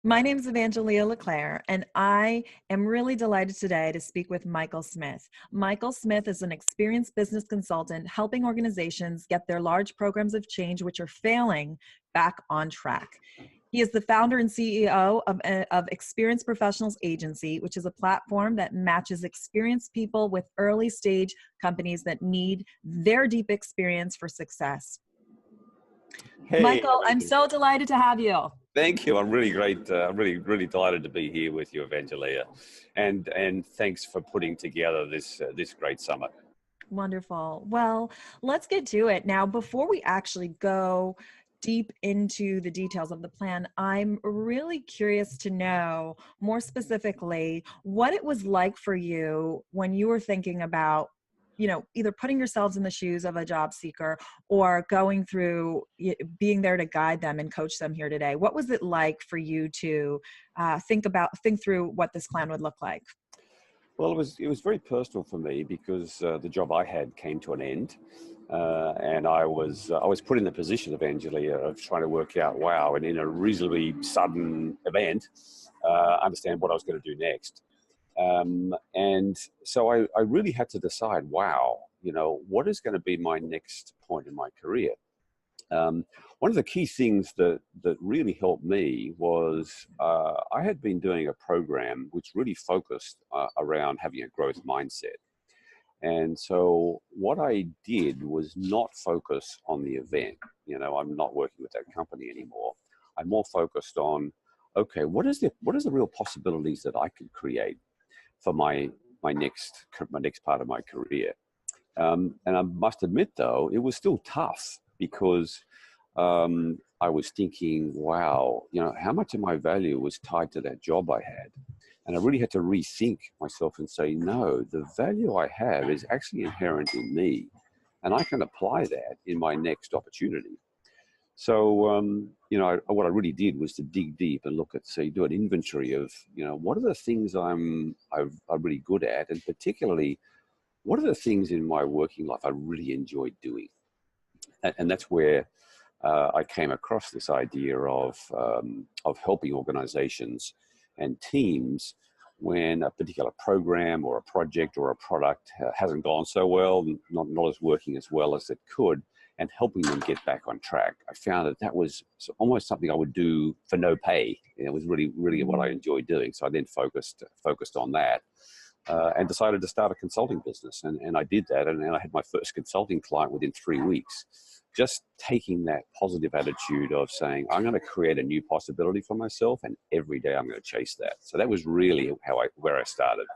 My name is Evangelia Leclaire, and I am really delighted today to speak with Michael Smith. Michael Smith is an experienced business consultant helping organizations get their large programs of change which are failing back on track. He is the founder and CEO of Experienced Professionals Agency, which is a platform that matches experienced people with early stage companies that need their deep experience for success. Hey, Michael, I'm Evangelia. so delighted to have you. Thank you. I'm really great. Really delighted to be here with you, Evangelia, and thanks for putting together this great summit. Wonderful. Well, let's get to it. Now, before we actually go deep into the details of the plan, I'm really curious to know more specifically what it was like for you when you were thinking about, either putting yourselves in the shoes of a job seeker or going through being there to guide them and coach them here today. What was it like for you to think through what this plan would look like? Well, it was very personal for me because the job I had came to an end, and I was put in the position, Evangelia, of trying to work out, wow, and in a reasonably sudden event, understand what I was going to do next. And so I really had to decide, wow, what is going to be my next point in my career? One of the key things that really helped me was I had been doing a program which really focused around having a growth mindset. And so what I did was not focus on the event. I'm not working with that company anymore. I'm more focused on, okay, what is the real possibilities that I could create for my next part of my career. And I must admit, though, it was still tough because I was thinking, wow, how much of my value was tied to that job I had? And I really had to rethink myself and say, no, the value I have is actually inherent in me, and I can apply that in my next opportunity. So, what I really did was to dig deep and look at, do an inventory of, what are the things I'm really good at, and particularly, what are the things in my working life I really enjoy doing? And that's where I came across this idea of helping organizations and teams when a particular program or a project or a product hasn't gone so well, not as working as well as it could, and helping them get back on track. I found that was almost something I would do for no pay. It was really what I enjoyed doing. So I then focused on that and decided to start a consulting business. And I did that, and I had my first consulting client within 3 weeks. Just taking that positive attitude of saying, I'm going to create a new possibility for myself, and every day I'm going to chase that. So that was really where I started.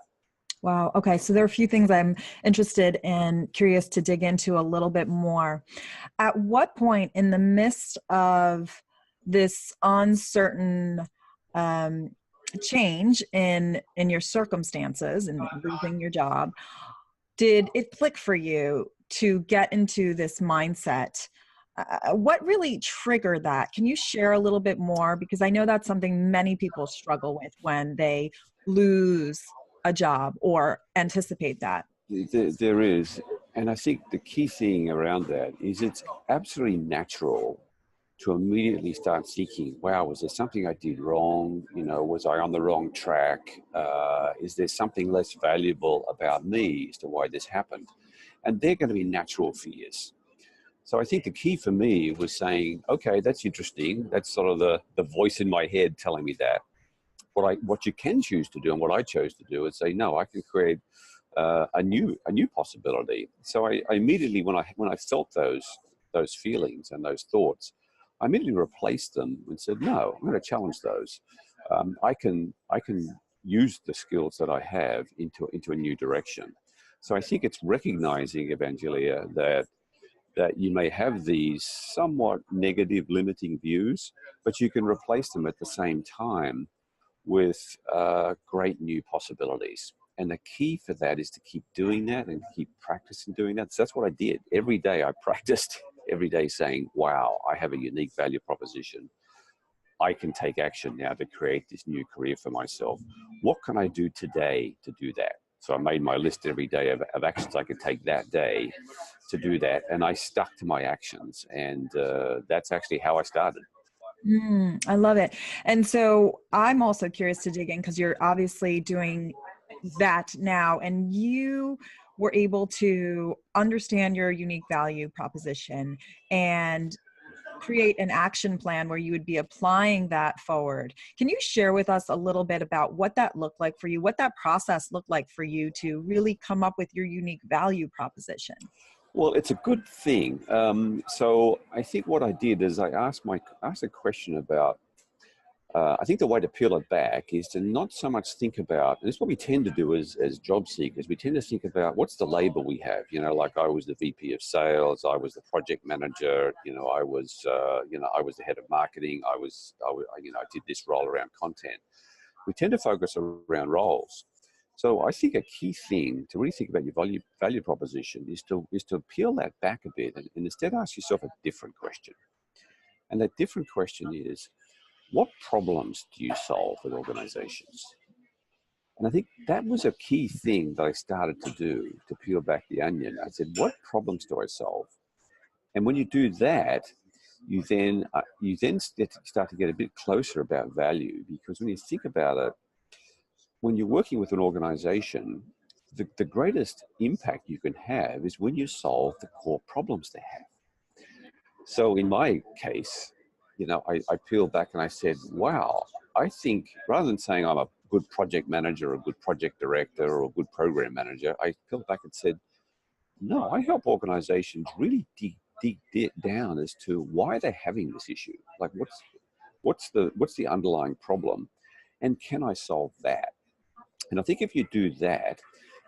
Wow. Okay. So there are a few things I'm interested and curious to dig into a little bit more. At what point in the midst of this uncertain change in your circumstances and losing your job, did it click for you to get into this mindset? What really triggered that? Can you share a little bit more? Because I know that's something many people struggle with when they lose a job or anticipate that. There is. And I think the key thing around that is it's absolutely natural to immediately start thinking, wow, was there something I did wrong? Was I on the wrong track? Is there something less valuable about me as to why this happened? And they're going to be natural fears. So I think the key for me was saying, okay, that's interesting. That's sort of the voice in my head telling me that. What you can choose to do, and what I chose to do, is say, no, I can create a new possibility. So I immediately, when I felt those feelings and those thoughts, I immediately replaced them and said, no, I'm going to challenge those. I can use the skills that I have into a new direction. So I think it's recognizing, Evangelia, that you may have these somewhat negative, limiting views, but you can replace them at the same time with great new possibilities. And the key for that is to keep doing that and keep practicing doing that. So that's what I did. Every day I practiced, every day saying, wow, I have a unique value proposition. I can take action now to create this new career for myself. What can I do today to do that? So I made my list every day of actions I could take that day to do that. And I stuck to my actions. And that's actually how I started. I love it. And so I'm also curious to dig in because you're obviously doing that now, and you were able to understand your unique value proposition and create an action plan where you would be applying that forward. Can you share with us a little bit about what that looked like for you, what that process looked like for you to really come up with your unique value proposition? Well, it's a good thing. So I think what I did is I asked a question about. I think the way to peel it back is to not so much think about, and this is what we tend to do as job seekers, we tend to think about what's the label we have, like I was the VP of sales, I was the project manager, I was the head of marketing, I did this role around content. We tend to focus around roles. So I think a key thing to really think about your value proposition is to peel that back a bit and instead ask yourself a different question. And that different question is, what problems do you solve with organizations? And I think that was a key thing that I started to do to peel back the onion. I said, what problems do I solve? And when you do that, you then start to get a bit closer about value, because when you think about it, when you're working with an organization, the greatest impact you can have is when you solve the core problems they have. So in my case, I peeled back and I said, wow, I think rather than saying I'm a good project manager or a good project director or a good program manager, I peeled back and said, no, I help organizations really dig down as to why they're having this issue. Like what's the underlying problem, and can I solve that? And I think if you do that,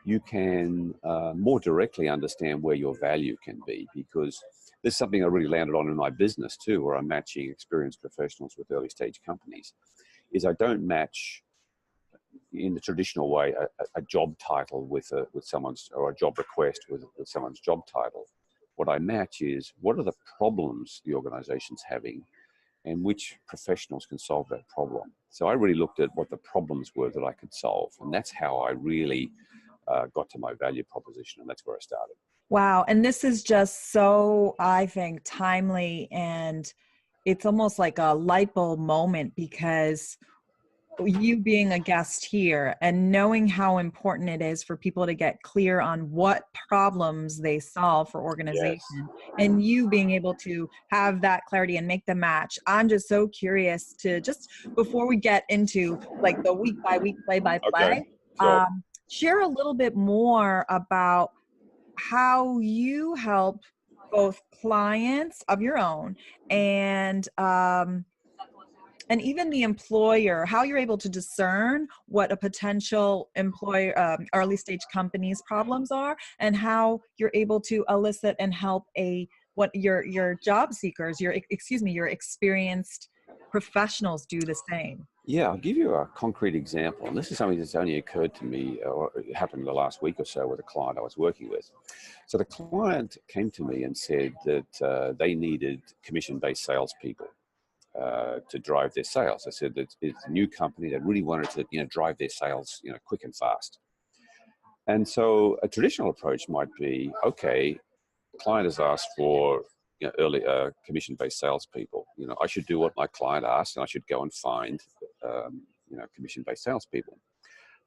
you can more directly understand where your value can be, because there's something I really landed on in my business too, where I'm matching experienced professionals with early stage companies, is I don't match in the traditional way a job title with someone's, or a job request with someone's job title. What I match is, what are the problems the organization's having and which professionals can solve that problem. So I really looked at what the problems were that I could solve. And that's how I really got to my value proposition. And that's where I started. Wow. And this is just so, I think, timely, and it's almost like a light bulb moment, because you being a guest here and knowing how important it is for people to get clear on what problems they solve for Yes. organization, and you being able to have that clarity and make the match. I'm just so curious to, just before we get into like the week by week, play by Okay. play, Sure. share a little bit more about how you help both clients of your own and even the employer, how you're able to discern what a potential employer, early stage company's problems are, and how you're able to elicit and help what your job seekers, your experienced professionals do the same. Yeah, I'll give you a concrete example. And this is something that's only occurred to me, or it happened in the last week or so with a client I was working with. So the client came to me and said that they needed commission-based salespeople to drive their sales. I said that it's a new company that really wanted to, drive their sales, quick and fast. And so a traditional approach might be, okay, the client has asked for early commission-based salespeople. I should do what my client asked, and I should go and find commission-based salespeople.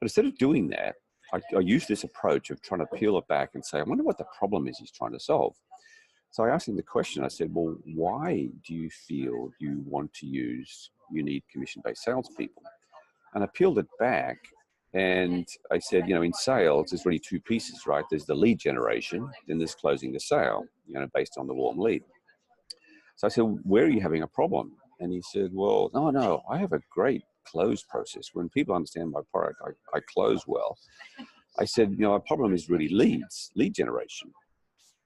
But instead of doing that, I use this approach of trying to peel it back and say, I wonder what the problem is he's trying to solve. So I asked him the question. I said, well, why do you feel you want to need commission-based salespeople? And I peeled it back and I said, in sales, there's really two pieces, right? There's the lead generation, then there's closing the sale, based on the warm lead. So I said, where are you having a problem? And he said, well, no, I have a great close process. When people understand my product, I close well. I said, our problem is really lead generation.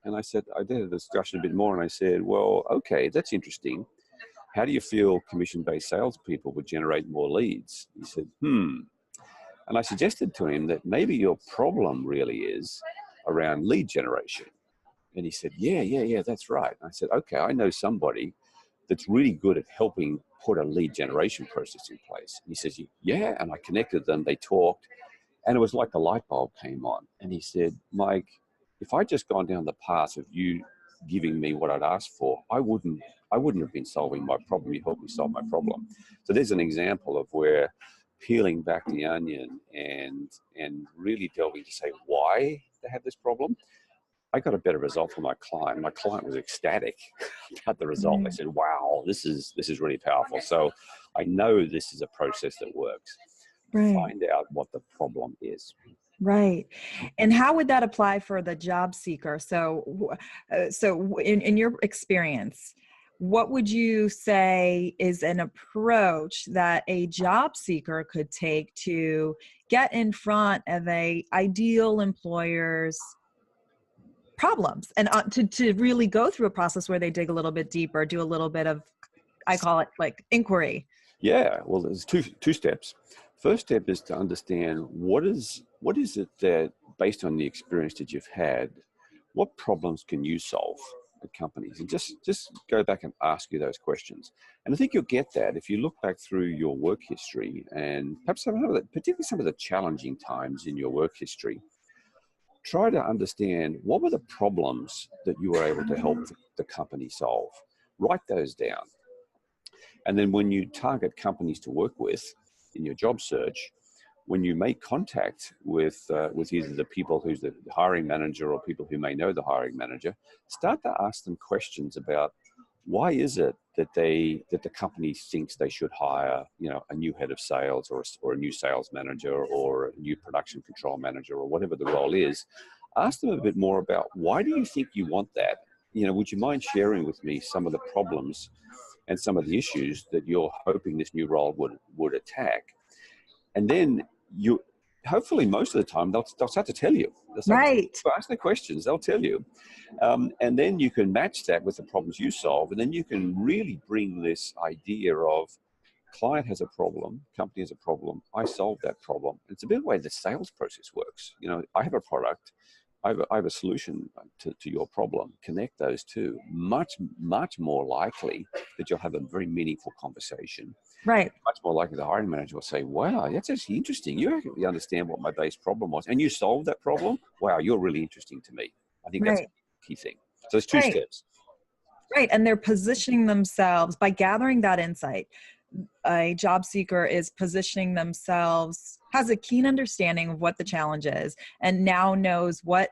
And I said, I did a discussion a bit more, and I said, well, okay, that's interesting. How do you feel commission-based salespeople would generate more leads? He said, And I suggested to him that maybe your problem really is around lead generation. And he said, yeah, that's right. And I said, okay, I know somebody that's really good at helping put a lead generation process in place. And he says, yeah, and I connected them, they talked, and it was like the light bulb came on. And he said, Mike, if I'd just gone down the path of you giving me what I'd asked for, I wouldn't have been solving my problem. You helped me solve my problem. So there's an example of where peeling back the onion and really delving to say why they have this problem. I got a better result for my client. My client was ecstatic about the result. They said, wow, this is really powerful. So I know this is a process that works. Right. Find out what the problem is. Right. And how would that apply for the job seeker? In your experience, what would you say is an approach that a job seeker could take to get in front of a ideal employer's problems and to really go through a process where they dig a little bit deeper, do a little bit of, I call it like inquiry? Yeah, well, there's two steps. First step is to understand what is it that, based on the experience that you've had, what problems can you solve at companies? And just go back and ask you those questions. And I think you'll get that if you look back through your work history and perhaps particularly some of the challenging times in your work history. Try to understand what were the problems that you were able to help the company solve. Write those down. And then when you target companies to work with in your job search, when you make contact with either the people who's the hiring manager or people who may know the hiring manager, start to ask them questions about why is it that the company thinks they should hire, a new head of sales or a new sales manager or a new production control manager or whatever the role is. Ask them a bit more about why do you think you want that? Would you mind sharing with me some of the problems and some of the issues that you're hoping this new role would attack? And then hopefully most of the time they'll start to tell you. Right. Ask the questions, they'll tell you. And then you can match that with the problems you solve. And then you can really bring this idea of client has a problem, company has a problem, I solve that problem. It's a bit the way the sales process works. I have a product, I have a solution to your problem. Connect those two. Much, much more likely that you'll have a very meaningful conversation. Right. Much more likely the hiring manager will say, wow, that's actually interesting. You actually understand what my base problem was and you solved that problem. Wow, you're really interesting to me. I think that's a key thing. So there's two steps. Right. And they're positioning themselves by gathering that insight. A job seeker is positioning themselves, has a keen understanding of what the challenge is, and now knows what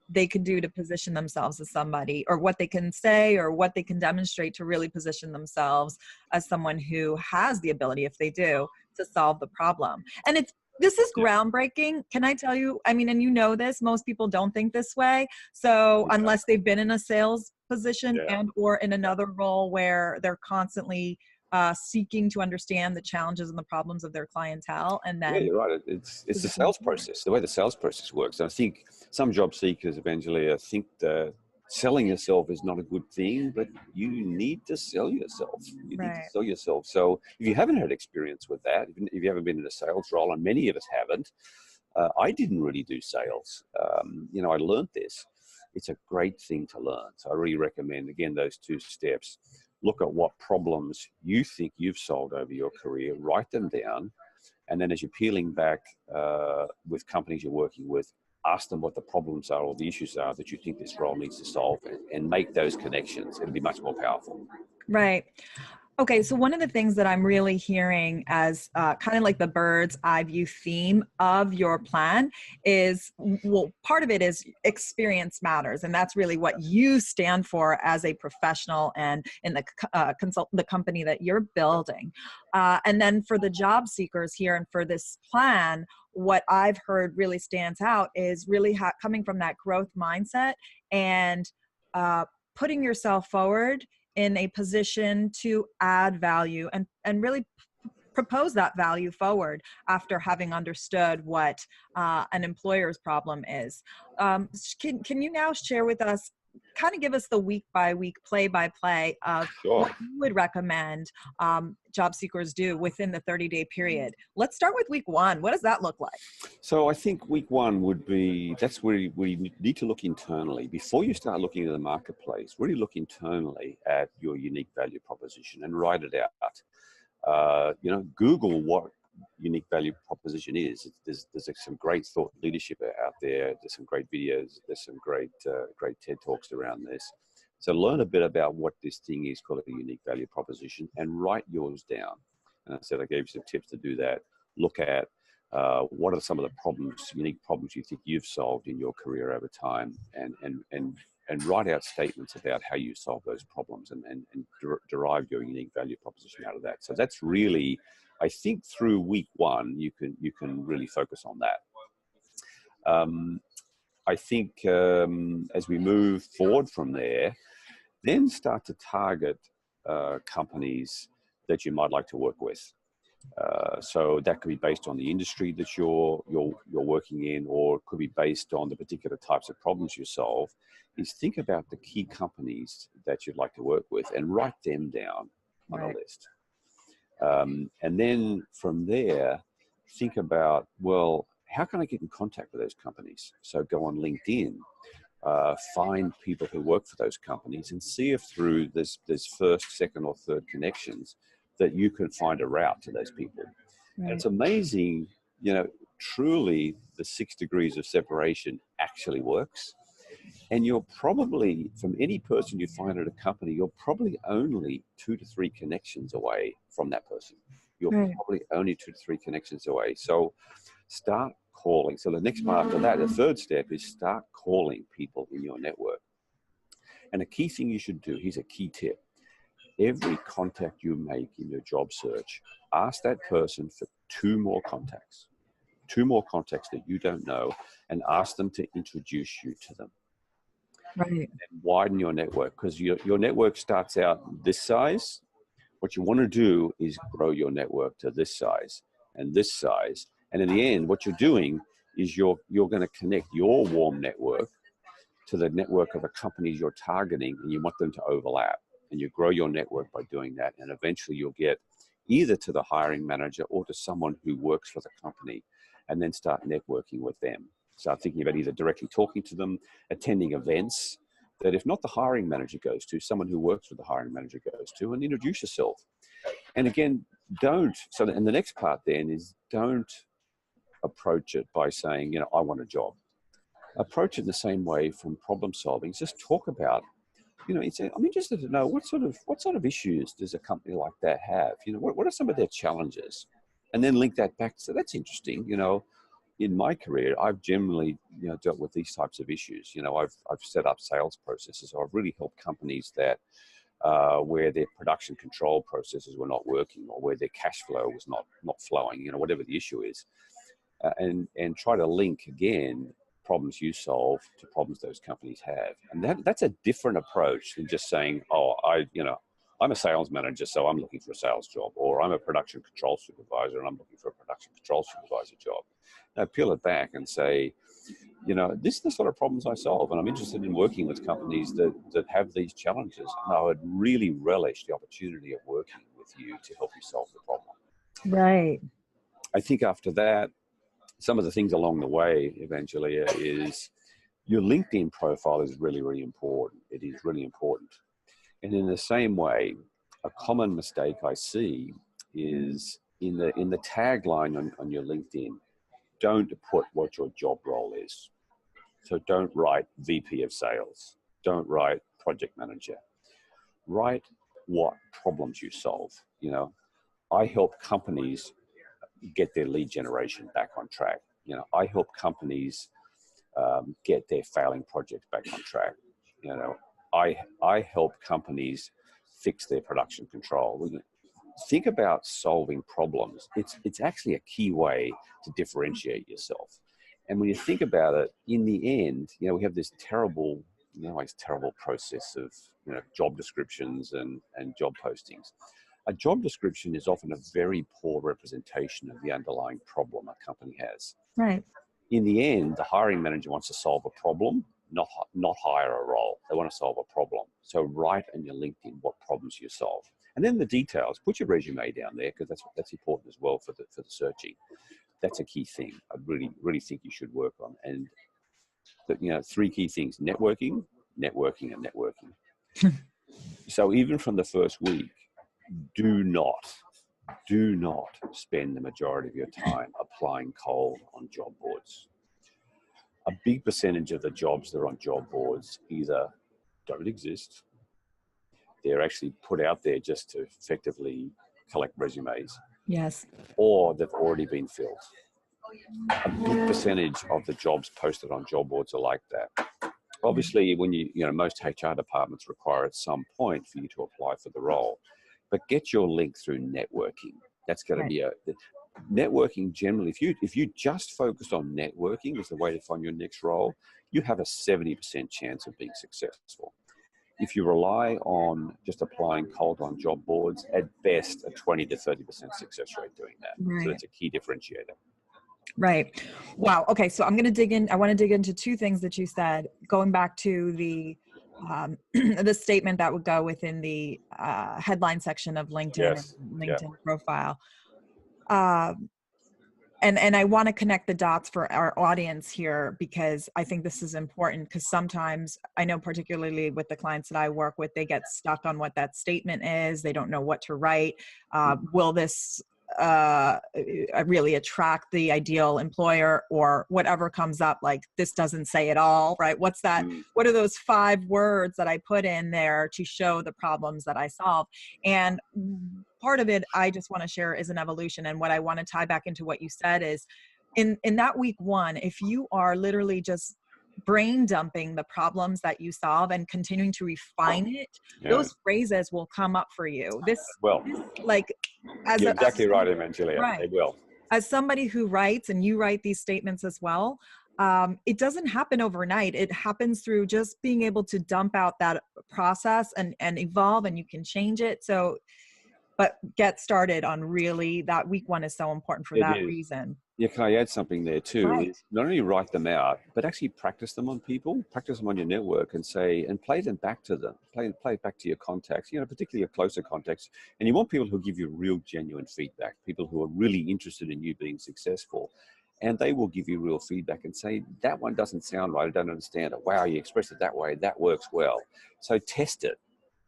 they can do to position themselves as somebody, or what they can say, or what they can demonstrate to really position themselves as someone who has the ability, if they do, to solve the problem. And this is groundbreaking. Can I tell you? I mean, and this, most people don't think this way. So unless they've been in a sales position and or in another role where they're constantly seeking to understand the challenges and the problems of their clientele, and then you're right. It's the sales process, the way the sales process works. And I think some job seekers, Evangelia, think that selling yourself is not a good thing, but you need to sell yourself. You need to sell yourself. So if you haven't had experience with that, if you haven't been in a sales role, and many of us haven't, I didn't really do sales. I learned this. It's a great thing to learn. So I really recommend, again, those two steps. Look at what problems you think you've solved over your career, write them down, and then as you're peeling back with companies you're working with, ask them what the problems are or the issues are that you think this role needs to solve, and make those connections. It'll be much more powerful. Right. Okay, so one of the things that I'm really hearing as kind of like the bird's eye view theme of your plan is, well, part of it is experience matters. And that's really what you stand for as a professional and in the company that you're building. And then for the job seekers here and for this plan, what I've heard really stands out is really coming from that growth mindset and putting yourself forward in a position to add value and really propose that value forward after having understood what an employer's problem is. Can you now share with us, kind of give us the week by week, play by play of what you would recommend job seekers do within the 30-day period? Let's start with week one. What does that look like? So I think week one would be, that's where you need to look internally. Before you start looking at the marketplace, really look internally at your unique value proposition and write it out. Google what unique value proposition is. There's some great thought leadership out there. There's some great videos. There's some great TED Talks around this. So learn a bit about what this thing is called a unique value proposition and write yours down. And I said I gave you some tips to do that. Look at what are some of the problems, unique problems you think you've solved in your career over time, and write out statements about how you solve those problems and derive your unique value proposition out of that. So that's really, I think through week one, you can really focus on that. I think as we move forward from there, then start to target companies that you might like to work with. So that could be based on the industry that you're working in, or it could be based on the particular types of problems you solve. Is think about the key companies that you'd like to work with and write them down on a list. And then from there, think about, well, how can I get in contact with those companies? So go on LinkedIn, find people who work for those companies and see if through this first, second, or third connections that you can find a route to those people. Right. And it's amazing, truly the 6 degrees of separation actually works. And you're probably, from any person you find at a company, you're probably only 2 to 3 connections away from that person. You're probably only 2 to 3 connections away. So start calling. So the next part after that, the third step is start calling people in your network. And a key thing you should do, here's a key tip. Every contact you make in your job search, ask that person for 2 more contacts that you don't know, and ask them to introduce you to them. Right. And widen your network, because your network starts out this size. What you want to do is grow your network to this size and this size. And in the end, what you're doing is you're going to connect your warm network to the network of the companies you're targeting, and you want them to overlap. And you grow your network by doing that. And eventually you'll get either to the hiring manager or to someone who works for the company, and then start networking with them. Start thinking about either directly talking to them, attending events that if not the hiring manager goes to, someone who works with the hiring manager goes to, and introduce yourself. And again, and the next part then is don't approach it by saying, I want a job. Approach it the same way from problem solving. Just talk about, I'm interested to know what sort of issues does a company like that have? What are some of their challenges? And then link that back. So that's interesting. In my career, I've generally, dealt with these types of issues. I've set up sales processes. I've really helped companies that where their production control processes were not working, or where their cash flow was not flowing. Whatever the issue is, and try to link again problems you solve to problems those companies have. And that's a different approach than just saying, I'm a sales manager, so I'm looking for a sales job, or I'm a production control supervisor and I'm looking for a production control supervisor job. Now peel it back and say, this is the sort of problems I solve, and I'm interested in working with companies that have these challenges. And I would really relish the opportunity of working with you to help you solve the problem. Right. I think after that, some of the things along the way, Evangelia, is your LinkedIn profile is really, really important. It is really important. And in the same way, a common mistake I see is in the tagline on your LinkedIn, don't put what your job role is. So don't write VP of sales. Don't write project manager. Write what problems you solve. I help companies get their lead generation back on track. I help companies get their failing projects back on track. I help companies fix their production control. Think about solving problems. It's actually a key way to differentiate yourself. And when you think about it, in the end, we have this terrible process of job descriptions and job postings. A job description is often a very poor representation of the underlying problem a company has. Right. In the end, the hiring manager wants to solve a problem, not hire a role. They want to solve a problem. So write in your LinkedIn what problems you solve. And then the details, put your resume down there, because that's important as well for the searching. That's a key thing I really, really think you should work on. And 3 key things: networking, networking, and networking. So even from the first week, do not spend the majority of your time applying cold on job boards. A big percentage of the jobs that are on job boards either don't exist they're actually put out there just to effectively collect resumes, Yes. or they've already been filled. A big percentage of the jobs posted on job boards are like that. Obviously, when most HR departments require at some point for you to apply for the role, but get your link through networking. That's going to Right. be networking generally. If you just focus on networking as the way to find your next role, you have a 70% chance of being successful. If you rely on just applying cold on job boards, at best a 20 to 30% success rate doing that. So Right. that's a key differentiator. Right. Wow. Okay. So I'm going to dig in. I want to dig into two things that you said, going back to the the statement that would go within the headline section of LinkedIn and Yes. Yeah. LinkedIn profile. Um, and I want to connect the dots for our audience here, because I think this is important, because sometimes I know, particularly with the clients that I work with, they get stuck on what that statement is. They don't know what to write. Will this really attract the ideal employer, or whatever comes up, like this doesn't say it all, right? What's that? What are those 5 words that I put in there to show the problems that I solve? And part of it I just want to share is an evolution. And what I want to tie back into what you said is, in that week 1, if you are literally just brain dumping the problems that you solve and continuing to refine it, those phrases will come up for you. This like, you're exactly right, Evangelia. right, They will. as somebody who writes, and you write these statements as well, it doesn't happen overnight. It happens through just being able to dump out that process and evolve, and you can change it. So, but get started on really that week 1 is so important for that reason. Yeah, can I add something there too? Right. Is not only write them out, but actually practice them on people, practice them on your network, and play them back to them. Play it back to your contacts, particularly your closer contacts. And you want people who give you real, genuine feedback, people who are really interested in you being successful. And they will give you real feedback and say, that one doesn't sound right, I don't understand it. Wow, you expressed it that way, that works well. So test it.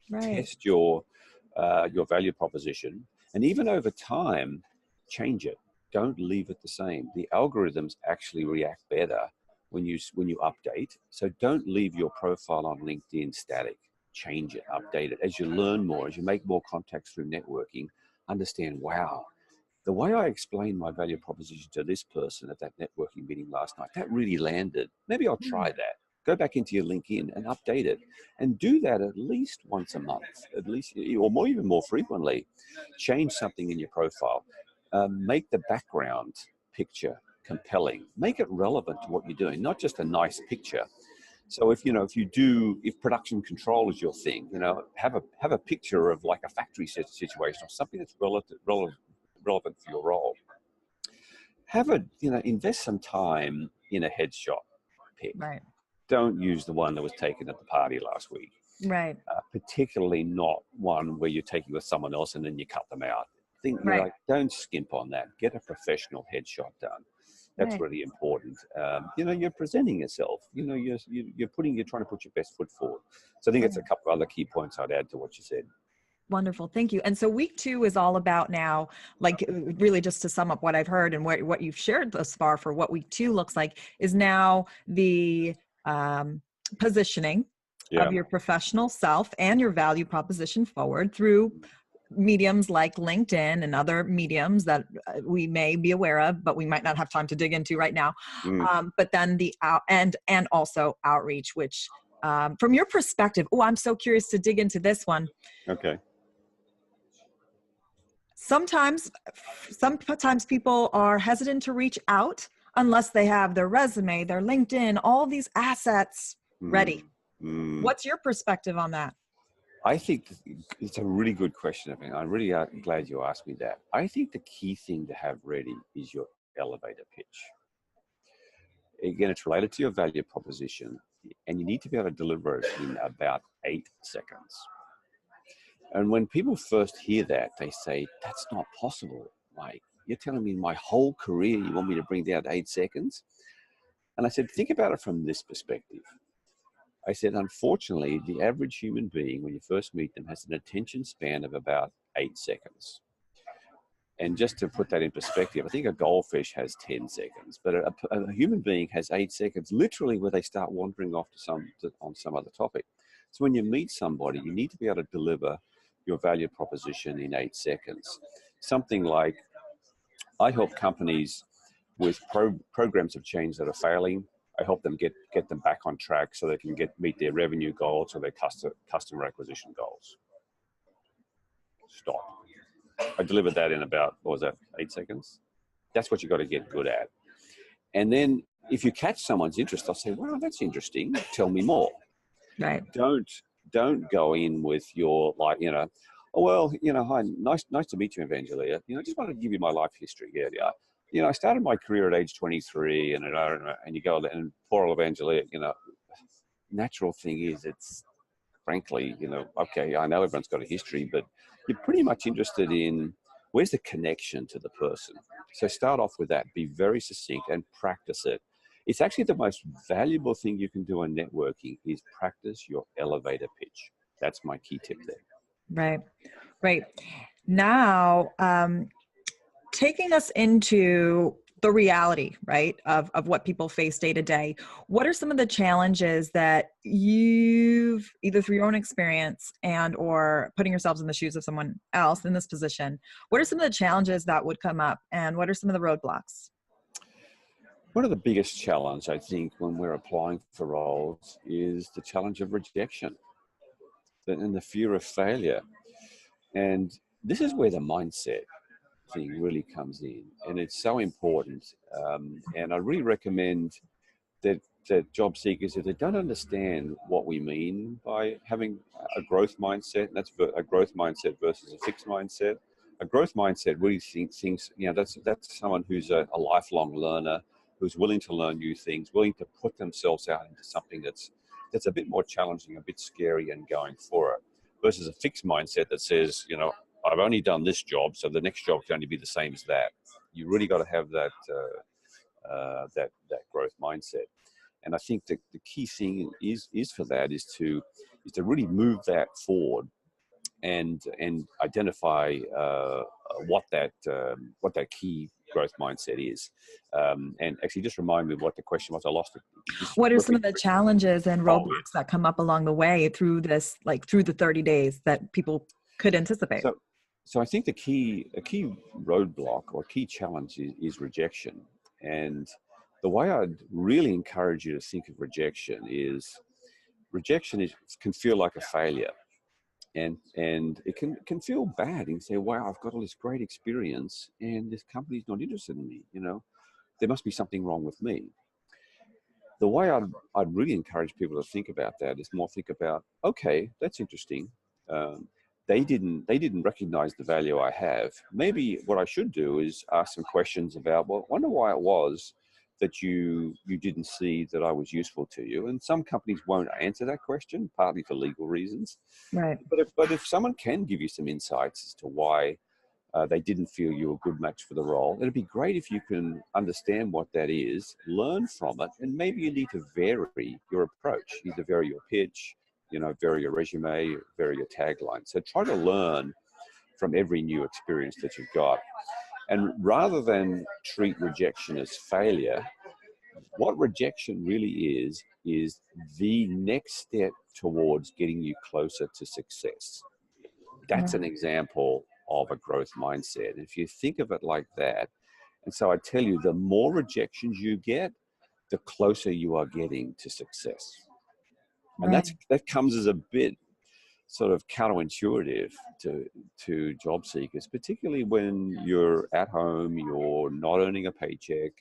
Right. Test your value proposition, and even over time, change it. Don't leave it the same. The algorithms actually react better when you update. So don't leave your profile on LinkedIn static. Change it, update it. As you learn more, as you make more contacts through networking, understand, wow, the way I explained my value proposition to this person at that networking meeting last night, that really landed. Maybe I'll try that. Go back into your LinkedIn and update it, and do that at least once a month, at least, or more, even more frequently. Change something in your profile. Make the background picture compelling. Make it relevant to what you're doing, not just a nice picture. So if production control is your thing, have a picture of like a factory situation or something that's relevant for your role. Invest some time in a headshot pic. Right. Don't use the one that was taken at the party last week. Right. Particularly not one where you're taking with someone else and then you cut them out. Don't skimp on that. Get a professional headshot done. That's really important. You're presenting yourself. You're trying to put your best foot forward. So I think it's a couple of other key points I'd add to what you said. Wonderful. Thank you. And so week 2 is all about now, like really just to sum up what I've heard and what you've shared thus far for what week 2 looks like, is now the positioning of your professional self and your value proposition forward through mediums like LinkedIn and other mediums that we may be aware of, but we might not have time to dig into right now. But then and also outreach, which from your perspective, I'm so curious to dig into this one. Okay. Sometimes people are hesitant to reach out unless they have their resume, their LinkedIn, all these assets ready. What's your perspective on that? I think it's a really good question. I mean, I'm really glad you asked me that. I think the key thing to have ready is your elevator pitch. Again, it's related to your value proposition, and you need to be able to deliver it in about 8 seconds. And when people first hear that, they say, that's not possible. Like, you're telling me my whole career you want me to bring down to 8 seconds? And I said, think about it from this perspective. I said, unfortunately, the average human being, when you first meet them, has an attention span of about 8 seconds. And just to put that in perspective, I think a goldfish has 10 seconds, but a human being has 8 seconds, literally, where they start wandering off on some other topic. So when you meet somebody, you need to be able to deliver your value proposition in 8 seconds. Something like, I help companies with programs of change that are failing. I help them get them back on track so they can meet their revenue goals or their customer acquisition goals. Stop. I delivered that in about, what was that, 8 seconds? That's what you got to get good at. And then if you catch someone's interest, they'll say, wow, that's interesting. Tell me more. Right. Don't go in with your, like, oh, well, hi, nice to meet you, Evangelia. I just wanted to give you my life history. Yeah. I started my career at age 23 and you go, and poor old Evangelia, natural thing is it's, frankly, okay, I know everyone's got a history, but you're pretty much interested in where's the connection to the person. So start off with that, be very succinct and practice it. It's actually the most valuable thing you can do in networking is practice your elevator pitch. That's my key tip there. Right. Right. Now, taking us into the reality, right, of what people face day to day, what are some of the challenges that you've, either through your own experience and or putting yourselves in the shoes of someone else in this position, what are some of the challenges that would come up and what are some of the roadblocks? One of the biggest challenges, I think, when we're applying for roles is the challenge of rejection and the fear of failure. And this is where the mindset thing really comes in, and it's so important. And I really recommend that job seekers, if they don't understand what we mean by having a growth mindset, and that's a growth mindset versus a fixed mindset. A growth mindset really thinks that's someone who's a lifelong learner, who's willing to learn new things, willing to put themselves out into something that's a bit more challenging, a bit scary, and going for it. Versus a fixed mindset that says, I've only done this job, so the next job can only be the same as that. You really got to have that growth mindset. And I think that the key thing is for that is to really move that forward and identify what that key growth mindset is. And actually, just remind me what the question was. I lost it. What are some of the challenges and roadblocks that come up along the way through this, like through the 30 days that people could anticipate? So I think a key roadblock or key challenge is rejection. And the way I'd really encourage you to think of rejection can feel like a failure. And it can feel bad and say, wow, I've got all this great experience and this company's not interested in me. There must be something wrong with me. The way I'd really encourage people to think about that is more think about, okay, that's interesting. They didn't recognize the value I have. Maybe what I should do is ask some questions about, well, I wonder why it was that you didn't see that I was useful to you. And some companies won't answer that question, partly for legal reasons. Right. But if someone can give you some insights as to why they didn't feel you were a good match for the role, it'd be great if you can understand what that is, learn from it, and maybe you need to vary your approach. You need to vary your pitch, vary your resume, vary your tagline. So try to learn from every new experience that you've got. And rather than treat rejection as failure, what rejection really is the next step towards getting you closer to success. That's an example of a growth mindset. And if you think of it like that, and so I tell you, the more rejections you get, the closer you are getting to success. And that comes as a bit sort of counterintuitive to job seekers, particularly when you're at home, you're not earning a paycheck,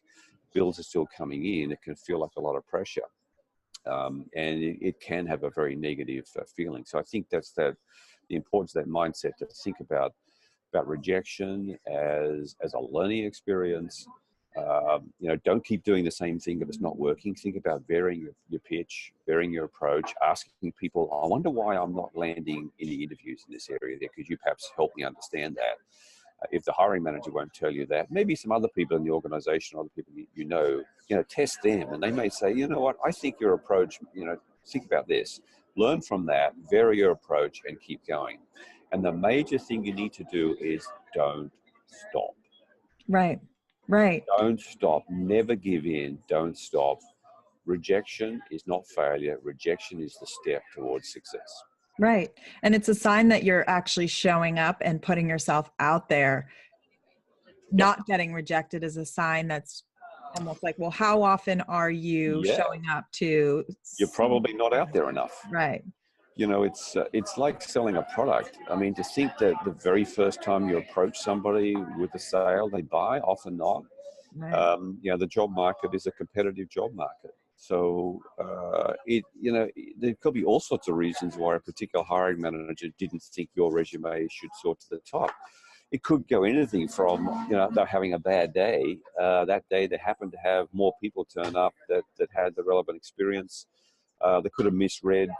bills are still coming in. It can feel like a lot of pressure. And it can have a very negative feeling. So I think that's the importance of that mindset, to think about rejection as a learning experience. Don't keep doing the same thing if it's not working. Think about varying your pitch, varying your approach, asking people, I wonder why I'm not landing any interviews in this area there. Could you perhaps help me understand that? If the hiring manager won't tell you that, maybe some other people in the organization, other people test them, and they may say, you know what, I think your approach, think about this, learn from that, vary your approach, and keep going. And the major thing you need to do is don't stop. Right. Don't stop. Never give in. Don't stop. rejection is not failure. Rejection is the step towards success. Right. And it's a sign that you're actually showing up and putting yourself out there. Yep. Not getting rejected is a sign that's almost like, well, how often are you Yeah. showing up to? You're probably not out there enough. Right. You know, it's like selling a product. I mean, to think that the very first time you approach somebody with a sale, they buy, often not. Right. You know, the job market is a competitive job market. So, there could be all sorts of reasons why a particular hiring manager didn't think your resume should soar to the top. It could go anything from, they're having a bad day. That day they happen to have more people turn up that had the relevant experience. They could have misread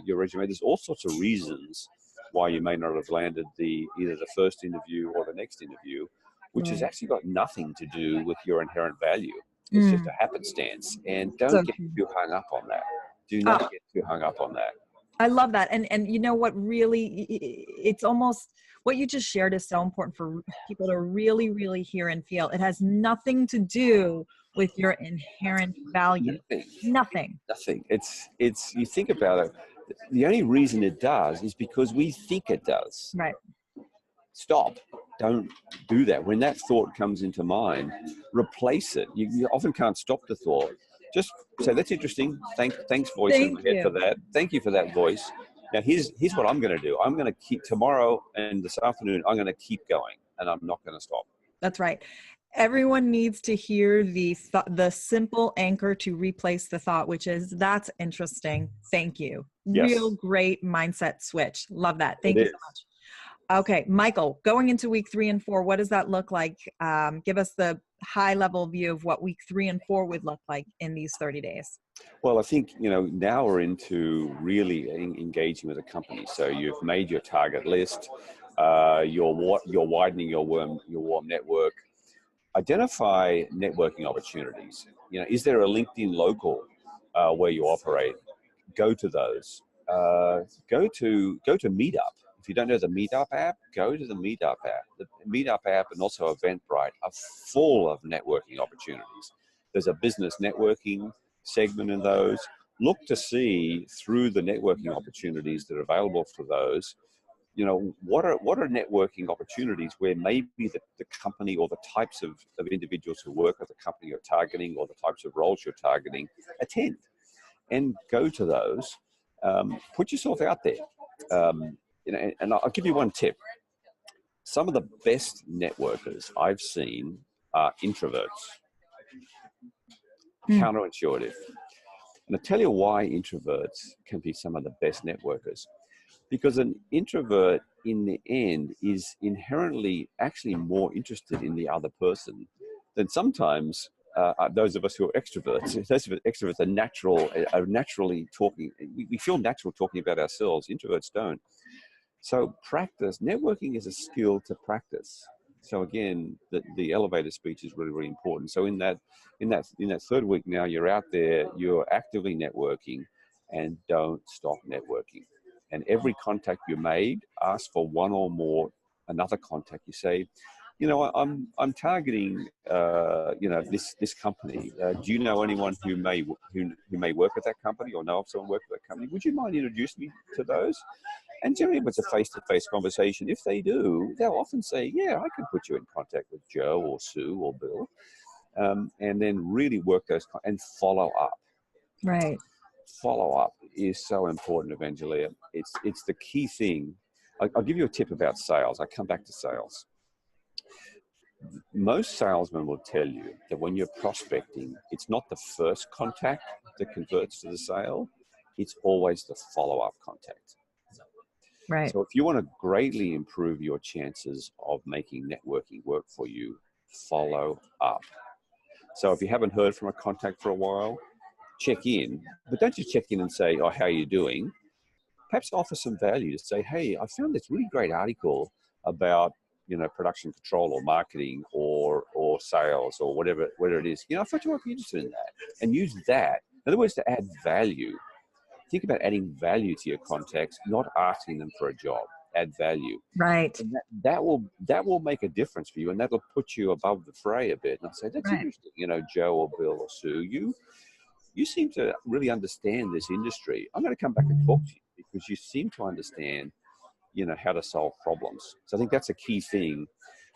your resume. There's all sorts of reasons why you may not have landed either the first interview or the next interview, which has actually got nothing to do with your inherent value. It's just a happenstance. And don't get too hung up on that. Do not get too hung up on that. I love that. And you know what, really, it's almost what you just shared is so important for people to really, really hear and feel. It has nothing to do with your inherent value. Nothing. It's you think about it, the only reason it does is because we think it does. Right. Stop. Don't do that. When that thought comes into mind, replace it. You often can't stop the thought. Just say, that's interesting. Thanks, voice in my head for that. Thank you for that voice. Now, here's what I'm going to do. I'm going to keep tomorrow and this afternoon, I'm going to keep going, and I'm not going to stop. That's right. Everyone needs to hear the simple anchor to replace the thought, which is, that's interesting. Thank you. Yes. Real great mindset switch. Love that. Thank you so much. Okay, Michael, going into week 3 and 4, what does that look like? Give us the high level view of what week 3 and 4 would look like in these 30 days. Well, I think, now we're into really engaging with a company. So you've made your target list. You're widening your warm network. Identify networking opportunities. Is there a LinkedIn local where you operate? Go to those. Go to Meetup. If you don't know the Meetup app, go to the Meetup app. The Meetup app and also Eventbrite are full of networking opportunities. There's a business networking segment in those. Look to see through the networking opportunities that are available for those, what are networking opportunities where maybe the company or the types of individuals who work at the company you're targeting or the types of roles you're targeting attend, and go to those. Put yourself out there. And I'll give you one tip. Some of the best networkers I've seen are introverts. Counterintuitive. And I'll tell you why introverts can be some of the best networkers. Because an introvert, in the end, is inherently actually more interested in the other person than sometimes those of us who are extroverts. Those of us extroverts are naturally talking. We feel natural talking about ourselves. Introverts don't. So practice. Networking is a skill to practice. So again, the elevator speech is really, really important. So in that third week now, you're out there, you're actively networking, and don't stop networking. And every contact you made, ask for one or more another contact. You say, I'm targeting this company. Do you know anyone who may work at that company, or know of someone working at that company? Would you mind introducing me to those? And generally, if it's a face-to-face conversation, if they do, they'll often say, yeah, I can put you in contact with Joe or Sue or Bill. And then really work those and follow up. Right. Follow up is so important, Evangelia. It's the key thing. I'll give you a tip about sales. I come back to sales. Most salesmen will tell you that when you're prospecting, it's not the first contact that converts to the sale. It's always the follow-up contact. Right. So if you want to greatly improve your chances of making networking work for you, follow up. So if you haven't heard from a contact for a while, check in. But don't just check in and say, oh, how are you doing? Perhaps offer some value to say, hey, I found this really great article about, production control or marketing or sales or whatever it is. I thought you might be interested in that. And use that. In other words, to add value. Think about adding value to your contacts, not asking them for a job. Add value. Right. And that will make a difference for you, and that'll put you above the fray a bit. And I'll say, that's interesting. Joe or Bill or Sue, you seem to really understand this industry. I'm going to come back and talk to you because you seem to understand, how to solve problems. So I think that's a key thing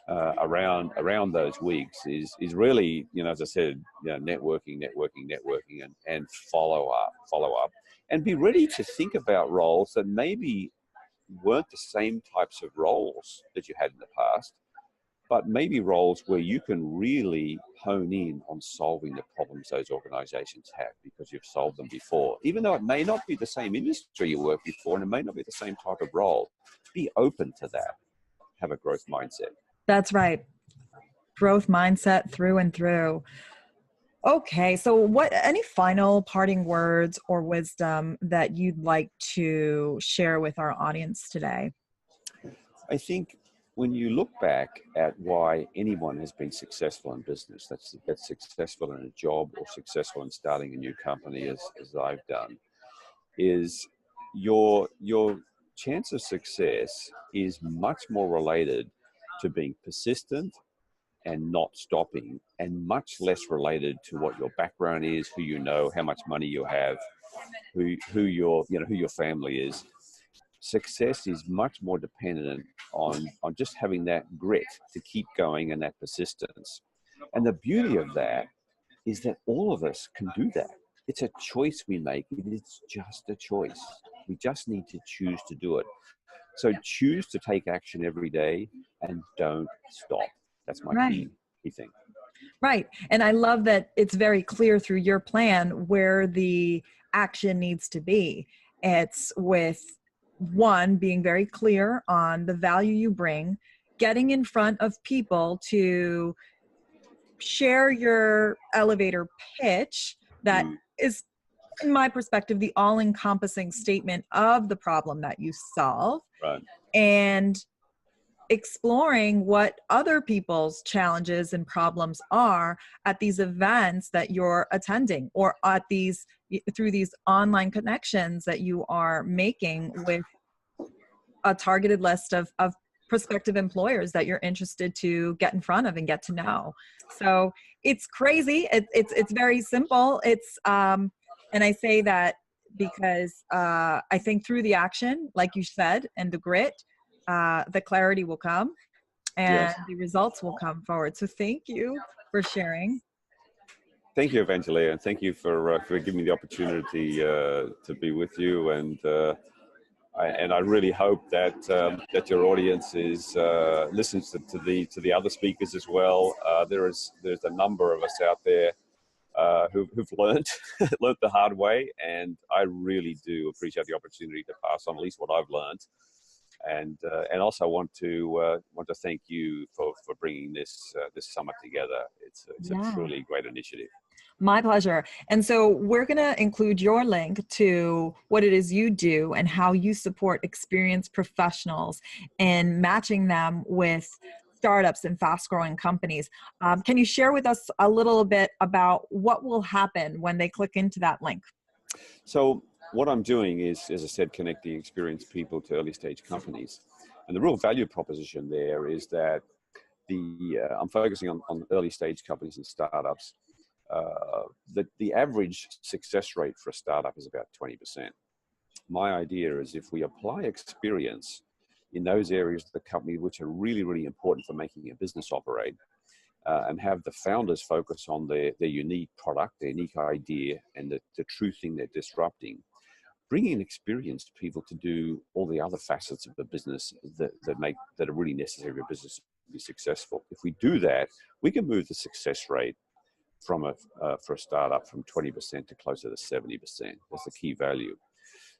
around those weeks is really, as I said, networking, and follow up, and be ready to think about roles that maybe weren't the same types of roles that you had in the past, but maybe roles where you can really hone in on solving the problems those organizations have because you've solved them before. Even though it may not be the same industry you worked before and it may not be the same type of role, be open to that. Have a growth mindset. That's right. Growth mindset through and through. Okay, so any final parting words or wisdom that you'd like to share with our audience today? I think when you look back at why anyone has been successful in business, that's successful in a job or successful in starting a new company, as I've done, is your chance of success is much more related to being persistent and not stopping, and much less related to what your background is, who you know, how much money you have, who your family is. Success is much more dependent on just having that grit to keep going and that persistence. And the beauty of that is that all of us can do that. It's a choice we make. It's just a choice. We just need to choose to do it. So choose to take action every day and don't stop. That's my Right. key thing. Right. And I love that it's very clear through your plan where the action needs to be. It's with one, being very clear on the value you bring, getting in front of people to share your elevator pitch that is, in my perspective, the all-encompassing statement of the problem that you solve. Right. And exploring what other people's challenges and problems are at these events that you're attending, or at through these online connections that you are making with a targeted list of prospective employers that you're interested to get in front of and get to know. So it's crazy. It's very simple. And I say that because I think through the action, like you said, and the grit, the clarity will come and Yes. the results will come forward. So thank you for sharing. Thank you, Evangelia, and thank you for giving me the opportunity to be with you. And I really hope that that your audience listens to the other speakers as well. There's a number of us out there who've learned learned the hard way, and I really do appreciate the opportunity to pass on at least what I've learned. And also want to thank you for bringing this summit together. It's a truly great initiative. My pleasure. And so we're going to include your link to what it is you do and how you support experienced professionals and matching them with startups and fast-growing companies. Can you share with us a little bit about what will happen when they click into that link? So what I'm doing is, as I said, connecting experienced people to early stage companies. And the real value proposition there is that I'm focusing on early stage companies and startups. The average success rate for a startup is about 20%. My idea is if we apply experience in those areas of the company which are really, really important for making a business operate, and have the founders focus on their unique product, their unique idea, and the true thing they're disrupting, bringing experienced people to do all the other facets of the business that are really necessary for business to be successful. If we do that, we can move the success rate for a startup from 20% to closer to 70%. That's the key value.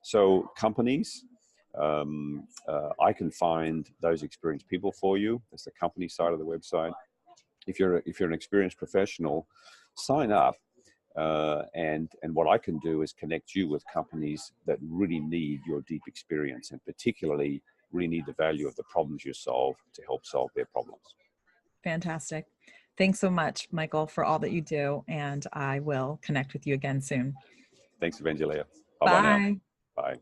So companies, I can find those experienced people for you. That's the company side of the website. If you're an experienced professional, sign up. And what I can do is connect you with companies that really need your deep experience, and particularly really need the value of the problems you solve to help solve their problems. Fantastic. Thanks so much, Michael, for all that you do. And I will connect with you again soon. Thanks, Evangelia. Bye-bye now. Bye. Bye.